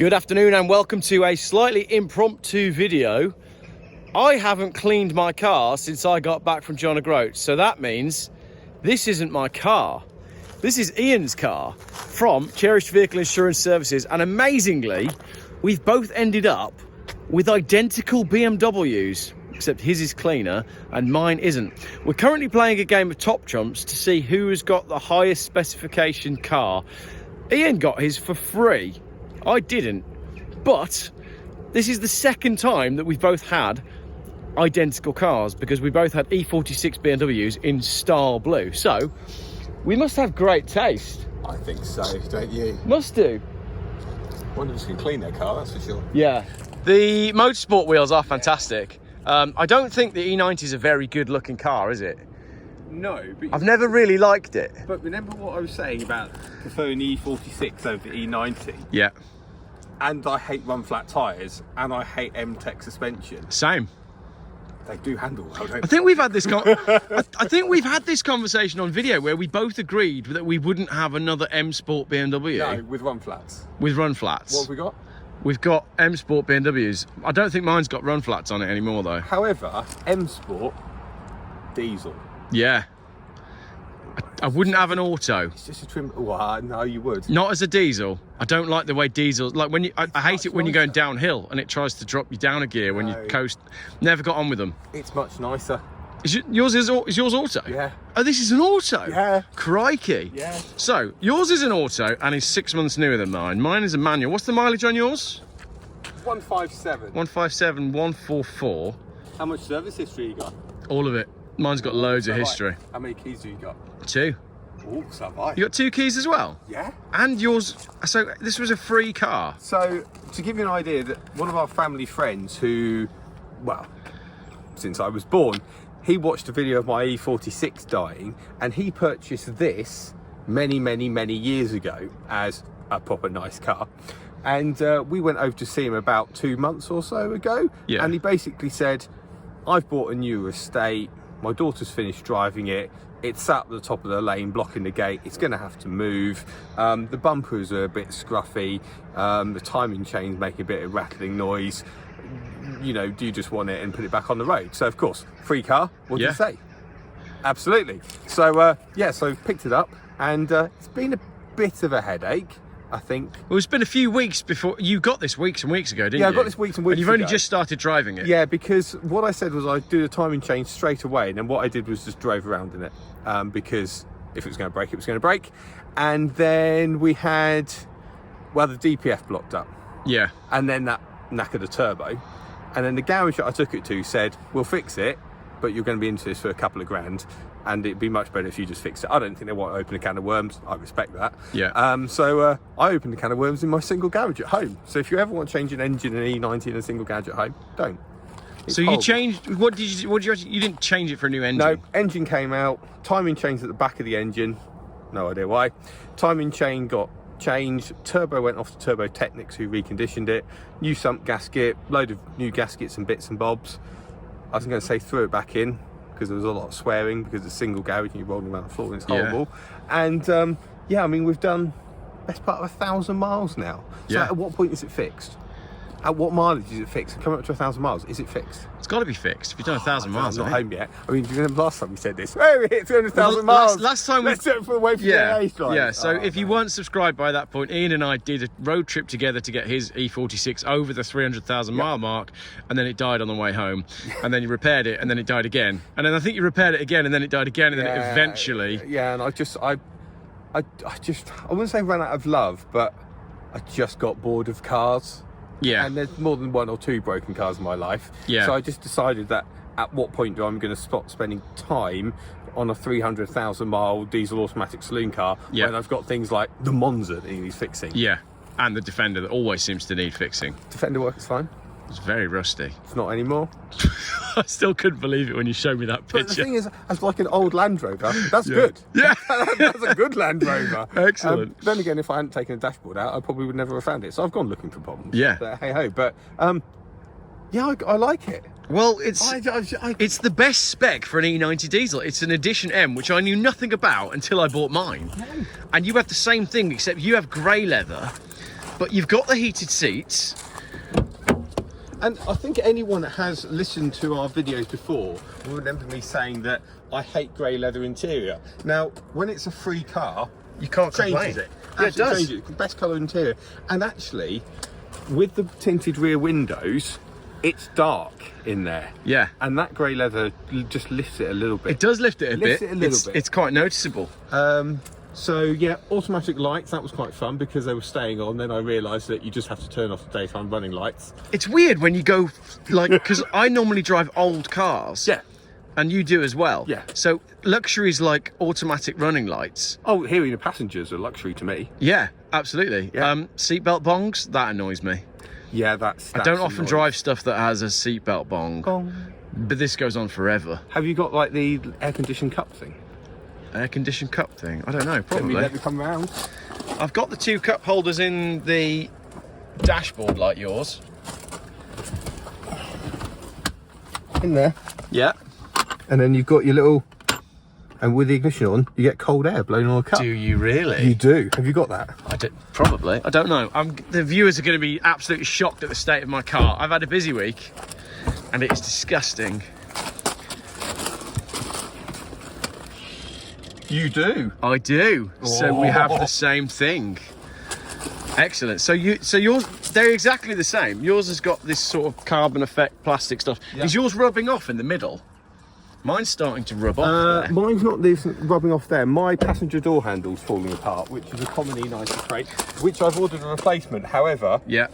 Good afternoon and welcome to a slightly impromptu video. I haven't cleaned my car since I got back from John O'Groats, so that means this isn't my car. This is Ian's car from Cherished Vehicle Insurance Services, and amazingly, we've both ended up with identical BMWs, except his is cleaner and mine isn't. We're currently playing a game of Top Trumps to see who has got the highest specification car. Ian got his for free. I didn't, but this is the second time that we've both had identical cars because we both had E46 BMWs in Star Blue. So we must have great taste. I think so, don't you? Must do. One of us can clean their car, that's for sure. Yeah. The motorsport wheels are fantastic. I don't think the E90 is a very good looking car, is it? No, but I've never really liked it. But remember what I was saying about preferring the E46 over the E90? Yeah. And I hate run flat tyres, and I hate M-Tech suspension. Same. They do handle well, don't I think we've had this I think we've had this conversation on video where we both agreed that we wouldn't have another M Sport BMW. No, with run flats. With run flats. What have we got? We've got M Sport BMWs. I don't think mine's got run flats on it anymore though. However, M Sport diesel. Yeah. I wouldn't have an auto. It's just a trim. Well, no, you would. Not as a diesel. I don't like the way diesels, like when you, I hate it when you're going downhill and it tries to drop you down a gear when you coast. Never got on with them. It's much nicer. Is yours auto? Yeah. Oh, this is an auto? Yeah. Crikey. Yeah. So, yours is an auto and is 6 months newer than mine. Mine is a manual. What's the mileage on yours? 157. 157, 144. How much service history you got? All of it. Mine's got loads of history. How many keys do you got? 2. Oh, so have I. You got 2 keys as well? Yeah. And yours, so this was a free car? So, to give you an idea, that one of our family friends who, well, since I was born, he watched a video of my E46 dying, and he purchased this many years ago as a proper nice car. And we went over to see him about 2 months or so ago. Yeah. And he basically said, I've bought a new estate, my daughter's finished driving it, it's sat at the top of the lane blocking the gate, it's going to have to move, the bumpers are a bit scruffy, the timing chain's making a bit of rattling noise, you know, do you just want it and put it back on the road? So of course, free car, what do you say? Absolutely. So yeah, so picked it up, and it's been a bit of a headache, I think. Well, it's been a few weeks before you got this, weeks and weeks ago, didn't you? Yeah, I got this weeks and weeks ago. And you've only just started driving it. Yeah, because what I said was I'd do the timing change straight away, and then what I did was just drove around in it, because if it was going to break, it was going to break. And then we had, well, the DPF blocked up. Yeah. And then that knackered the turbo. And then the garage that I took it to said, we'll fix it, but you're going to be into this for a couple of grand, and it'd be much better if you just fixed it. I don't think they want to open a can of worms. I respect that. Yeah. So I opened a can of worms in my single garage at home. So if you ever want to change an engine in an E90 in a single garage at home, don't. It's so you horrible. changed, what did you didn't change it for a new engine? No, engine came out, timing chain's at the back of the engine, no idea why. Timing chain got changed, turbo went off to Turbo Technics who reconditioned it, new sump gasket, load of new gaskets and bits and bobs. I was going to say threw it back in because there was a lot of swearing because it's a single garage and you're rolling around the floor and it's horrible. Yeah. And yeah, I mean, we've done best part of 1,000 miles now. So yeah. At what point is it fixed? At what mileage is it fixed? Coming up to 1,000 miles, is it fixed? It's got to be fixed if you've done 1,000 miles. I'm not home yet. I mean, do you remember last time we said this? Hey, we hit 200,000 miles. Last time let's do it for away from the age line. Yeah. So if you weren't subscribed by that point, Ian and I did a road trip together to get his E46 over the 300,000 mile mark, and then it died on the way home. And then you repaired it, and then it died again. And then I think you repaired it again, and then it died again, and then it eventually. Yeah, and I wouldn't say ran out of love, but I just got bored of cars. Yeah. And there's more than 1 or 2 broken cars in my life. Yeah. So I just decided that at what point do I'm going to stop spending time on a 300,000 mile diesel automatic saloon car when I've got things like the Monza that needs fixing. Yeah. And the Defender that always seems to need fixing. Defender works fine. It's very rusty. It's not anymore. I still couldn't believe it when you showed me that picture. But the thing is, as like an old Land Rover, that's good. Yeah. That's a good Land Rover. Excellent. Then again, if I hadn't taken the dashboard out, I probably would never have found it. So I've gone looking for problems. Yeah. But hey ho. But yeah, I like it. Well, it's the best spec for an E90 diesel. It's an Edition M, which I knew nothing about until I bought mine. And you have the same thing, except you have grey leather. but you've got the heated seats. And I think anyone that has listened to our videos before will remember me saying that I hate grey leather interior. Now, when it's a free car, You can't changes complain. it. Yeah, it Absolutely does. changes it. Best colour interior. And actually, with the tinted rear windows, it's dark in there. Yeah. And that grey leather just lifts it a little bit. It does lift it a Lifts bit. it a little bit. It's quite noticeable. So yeah, automatic lights, that was quite fun because they were staying on. Then I realised that you just have to turn off the daytime running lights. It's weird when you go, like, because I normally drive old cars. Yeah. And you do as well. Yeah. So luxury is like automatic running lights. Oh, hearing the passengers are luxury to me. Yeah, absolutely. Yeah. Seatbelt bongs, that annoys me. Yeah, that's I don't often annoying. drive stuff that has a seatbelt bong, Gong. but this goes on forever. Have you got like the air conditioned cup thing? Air conditioned cup thing? I don't know, probably. Let me come round. I've got the 2 cup holders in the dashboard like yours. In there. Yeah. And then you've got your little, and with the ignition on, you get cold air blowing on a cup. Do you really? You do. Have you got that? I do, probably. I don't know. The viewers are going to be absolutely shocked at the state of my car. I've had a busy week and it's disgusting. You do. I do. So we have the same thing. Excellent. So yours, they're exactly the same. Yours has got this sort of carbon effect plastic stuff. Yeah. Is yours rubbing off in the middle? Mine's starting to rub off there. Mine's not this rubbing off there. My passenger door handle's falling apart, which is a common E90 trait, which I've ordered a replacement. However, Yeah.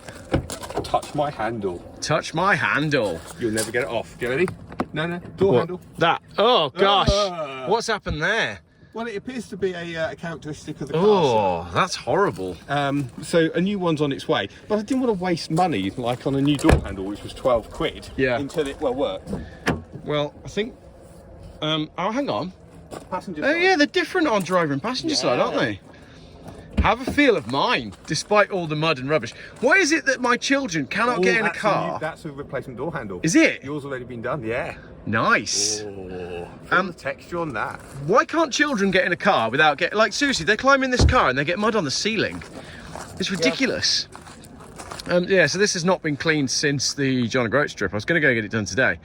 touch my handle. Touch my handle. You'll never get it off. Get ready? No. Door handle. That. Oh gosh. Ah. What's happened there? Well, it appears to be a characteristic of the car. Oh, that's horrible. So a new one's on its way, but I didn't want to waste money like on a new door handle, which was 12 quid. Yeah. Until it worked. Well, I think. Oh, hang on. Passenger. Oh yeah, they're different on driver and passenger side, aren't they? Have a feel of mine, despite all the mud and rubbish. What is it that my children cannot get in a car? That's a replacement door handle. Is it? Yours already been done, yeah. Nice. Oh, feel the texture on that. Why can't children get in a car without getting, like, seriously, they climb in this car and they get mud on the ceiling. It's ridiculous. Yeah, so this has not been cleaned since the John O'Groats trip. I was going to go get it done today,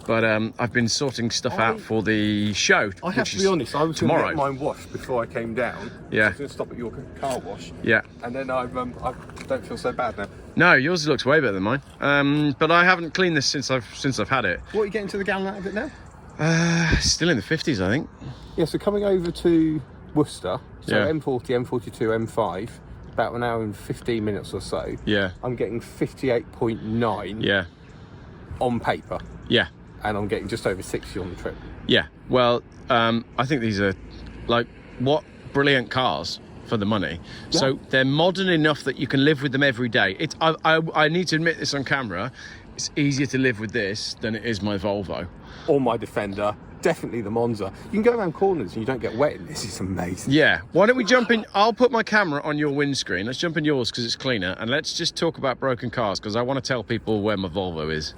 but I've been sorting stuff out for the show. I have to be honest, I was tomorrow. going to get mine washed before I came down. Yeah. I was going to stop at your car wash. Yeah. And then I don't feel so bad now. No, yours looks way better than mine. But I haven't cleaned this since I've had it. What are you getting to the gallon out of it now? Still in the 50s, I think. Yeah, so coming over to Worcester, so Yeah. M40, M42, M5, about an hour and 15 minutes or so. Yeah. I'm getting 58.9 Yeah. on paper, Yeah. and I'm getting just over 60 on the trip. Yeah. Well, I think these are, like, what brilliant cars for the money. Yeah. So they're modern enough that you can live with them every day. I need to admit this on camera. It's easier to live with this than it is my Volvo. Or my Defender, definitely the Monza. You can go around corners and you don't get wet in this. It's amazing. Yeah. Why don't we jump in? I'll put my camera on your windscreen. Let's jump in yours because it's cleaner. And let's just talk about broken cars because I want to tell people where my Volvo is.